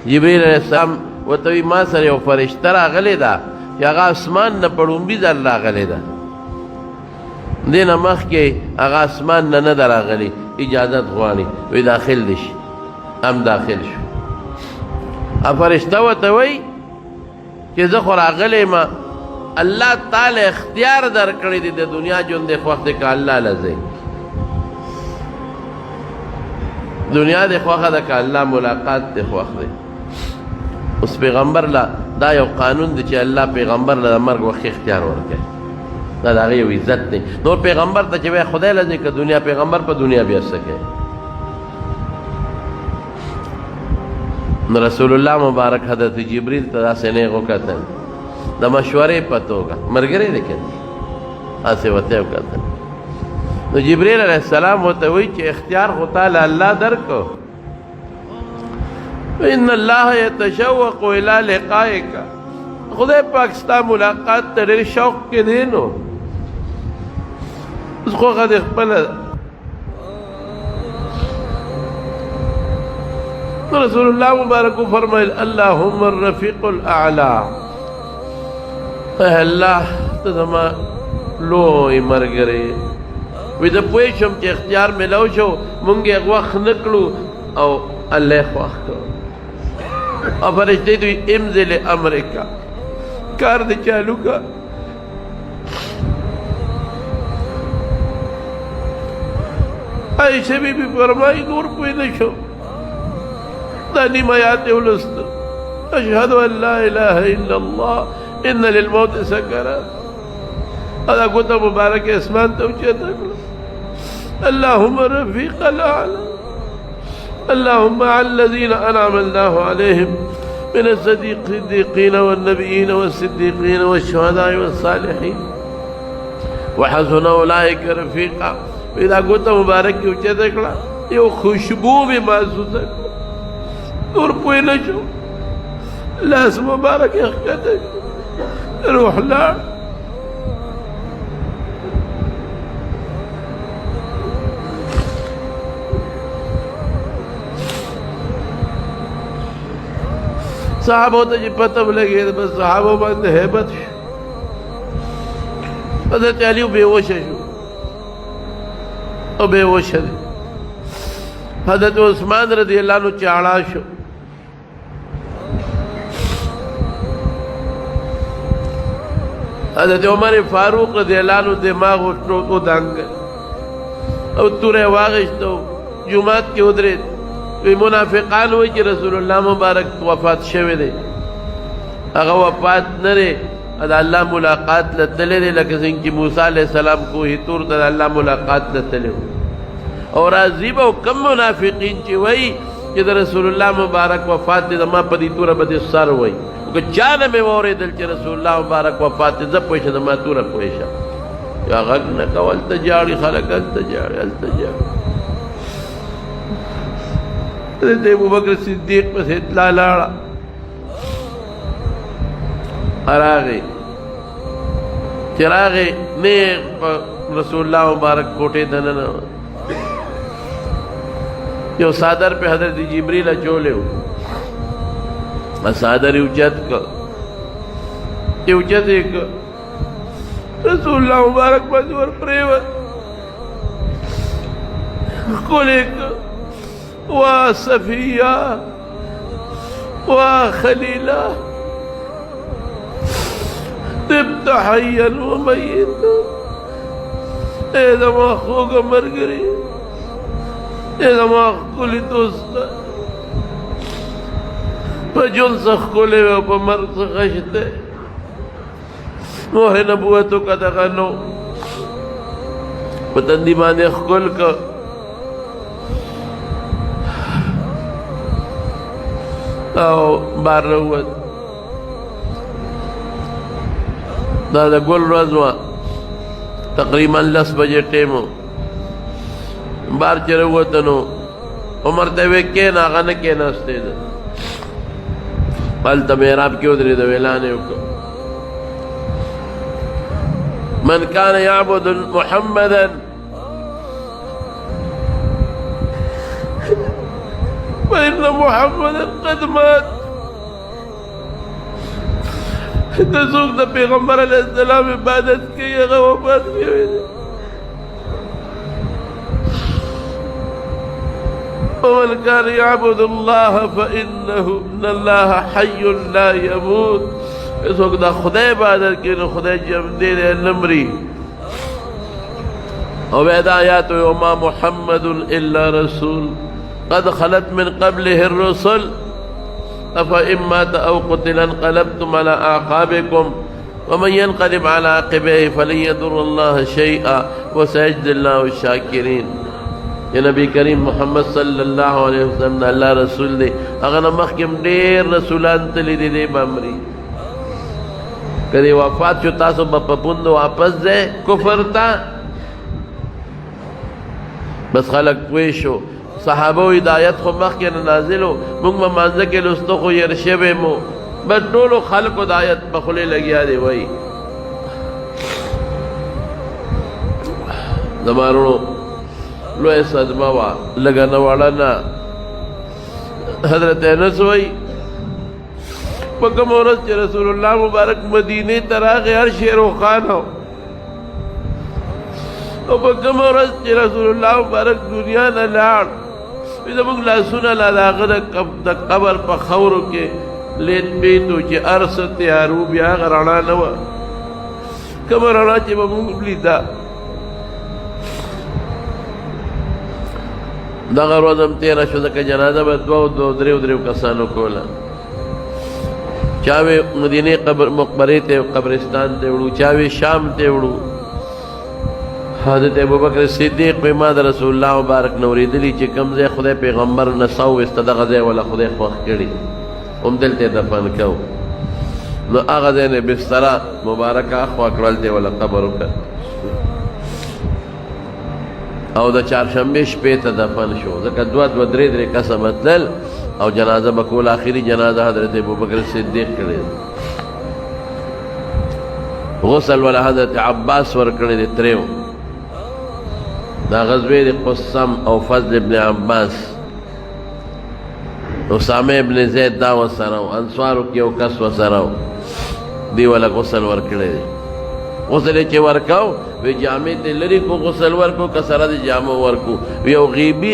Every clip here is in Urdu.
جبريل علیہ السلام وتوی ما سره یو فرشته راغلی ده چې هغه اسمان نه په لومبي ځل راغلی ده، دې نه مخکې هغه اسمان نه نه ده راغلي، اجازت غواړي وی داخل دي شي. هم داخل شو. فرشته ورته وایي چې زه خو راغلی یم، الله تعالی اختیار درکړی دی د دنیا ژوند دی خوښ دی که الله له ځئ، دنیا دی خوښه ده که الله ملاقات دی خوښ دی. اوس پیغمبر له دا یو قانون دی چې الله پیغمبر له د مرګ وخت اختیار ورکوي، دا د هغه یو عزت دی. نور پیغمبر ته چې وایي خدای له ځئ که دنیا، پیغمبر په دنیا بیا څه کوي؟ نو رسول الله مبارک حضرت جبریل ته داسې نیغ وکتل د مشورې په توګه، ملګری دی که هسې ورته وکتل. نو جبریل علیه السلام ورته وایي چې اختیار خو تاله الله درکو، ان الله یتشوق الی لقائک، خدای پاک ستا ملاقات ته ډېر شوق کې دی. نو اوس خوښه دې خپله ده. رسول الله مبارک فرمایل اللهم الرفیق الاعلی، اے الله ته زما لوی ملګری وي. زه پوه شم چې اختیار میلاو شو، مونږ یې وخت نه کړو او الله یې خوښ کړو. او فرشتې دوی امضي لامرک، کار دې چالو کا. عائشہ بی بی فرمائی نور پوه نه شو، دا نیم آیات ولست اشهد ان لا اله الا الله ان للموت سکرات، ادا ګوته مبارک اسمان ته اوچته کړه. اللهم رفيق الاعلى، اللهم على الذين انعم الله عليهم من الصديقين والنبيين والصديقين والشهداء والصالحين وحسن اولئك رفيقا. اذا ګوته مبارک اوچته کړه، یو خوشبو به محسوسه کړه. نور پوه نه شو، لاس مبارک یې ښکته روح لاړ. صحابو ته چې پته ولګېده بس صحابو باندې هیبت شو. حضرت علي بېهوشه شو او بېهوشه دی. حضرت عثمان رضی اللہ عنہ چاڑا شو. حضرت عمر فاروق رضی اللہ عنہ دماغ کو دانگ او تورے واغشتو جماعت کے ادرے منافقان ہوئی کہ رسول اللہ مبارک وفات شوے دے، اگر وفات نرے ادا اللہ ملاقات لتلے دے، لکہ سنگ کی موسیٰ علیہ السلام کو ہی تور در اللہ ملاقات لتلے ہو. اور عزیب او کم منافقین چی وئی کہ رسول اللہ مبارک وفات دے ما پدی تورا بدی سر وئی کہ جانا میں وورے دل چی رسول اللہ مبارک وفات دے زب پوشا دا ما تورا پوشا یا غگ نکا والتجاڑی خلق التجاڑی التجاڑی. حضرت ابو بکر صدیق پس اطلاع لارا اراغی چراغی نیغ رسول اللہ مبارک کوٹے دننا یو صادر پہ حضرت جبریل اچولے ہو، صادر اوچت کا اوچت ایک رسول اللہ مبارک مجور پریوت کھولے کا وا صفیہ وا خلیلہ تبت حیا و میتا، اے زمان خوگا مرگری، اے زمان کلی توستا پا جن سخ کلے و پا مرگ سخشتے موہ نبوتو کا دغنو پا تندی مانے خکل کا او بار روت دا گل رزوان تقریباً 10 بجے Temu bar چروتنو Umar Dave can آغا نکین استے دا پالتا میراب کیوں دری دا ویلانے وکا من کان یعبد محمدا فإن محمدا قد مات. د څوک د پیغمبر علیه السلام عبادت کوي هغه وفات شوی دی. ومن كان يعبد الله فإنه إن الله حي لا يموت. څوک د خدای عبادت کوي نو خدای ژوندی دی نه مري. او بیا د آیات وما محمد الا رسول قد خلت من قبله الرسل أفإن مات أو قتل انقلبتم على أعقابكم ومن ينقلب على عقبيه فلن يضر الله شيئا وسيجزي الله الشاكرين. یا نبی کریم محمد صلی اللہ علیہ وسلم دا اللہ رسول دے اغنا مخیم دیر رسولان تلی دے دے بامری کدی وفات شو تاسو بپپوند واپس دے کفر تا بس خلق پویشو صحابو ہدایت خو مخین نازلو منگ ممانزک لستو خو یرشبے مو بس نولو خلق ہدایت بخلے لگیا دے وئی زمانو لوی صدمہ وا لگانا والا نا حضرت انس وئی پکم عورت چی رسول اللہ مبارک مدینے تراغ ہر شیر و خان ہو او پکم عورت چی رسول اللہ مبارک دنیا نا لاڑ ویدہ منگ لاسونا لاغ دا قبر پا خورو کے لیت بیتو چی ارس تیارو بیا غرانا نوا کم رانا چی منگ لیتا دغه روزم تیرا شو ځکه جنازه به دو دریو کسانو کوله چاوی مدینه مقبره ته قبرستان ته وړو چاوی شام ته وړو حضرت ابوبکر صدیق په ما د رسول الله مبارک نوریدلی چې کوم ځای خدای پیغمبر نساو استدغه ځای ولا خدای خوښ کړي هم دلته دفن کو نو هغه ځای نه بستر مبارکه خوا کړل ته ولا قبر وکړ او د چهارشنبه شپې ته دفن شو ځکه دوه درې کسه متلل او جنازه بکول آخری جنازه حضرت ابوبکر صدیق کړی غسل ولا حضرت عباس ور کړی دی تریو دا غزوه د قسم او فضل ابن عباس اسامه ابن زید دا وسره انصارو کې یو کس وسره دی ولا غسل ور کړی دی غسل چې ورکاو وی جامع ته لري کو غسل ورکو کسره د جامع ورکو یو غیبی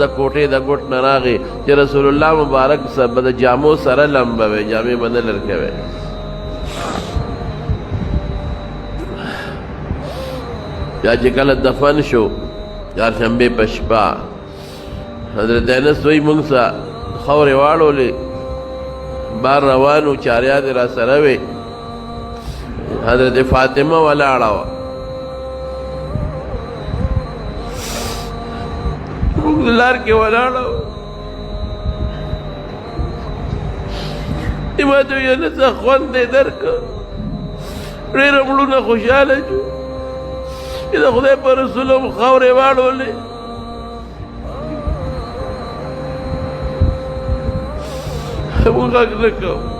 د کوټه د ګټ نراغي چې رسول الله مبارک سره د جامع سره لمبه وی جامع بدل ورکوي یا چې کله دفن شو چهارشنبه پشپا حضرت انس وی مونږ سره خورې واړولې بار روانو چاریا دې را سره وی حضرت فاطمہ ولاړه وه موږ لار کې ولاړه وه ما ته ویل څه خوند دې درکړه ډېر مړونه خوشحاله شو چې د خدای په رسول هم خاورې واړولې موږ غږ نه کوو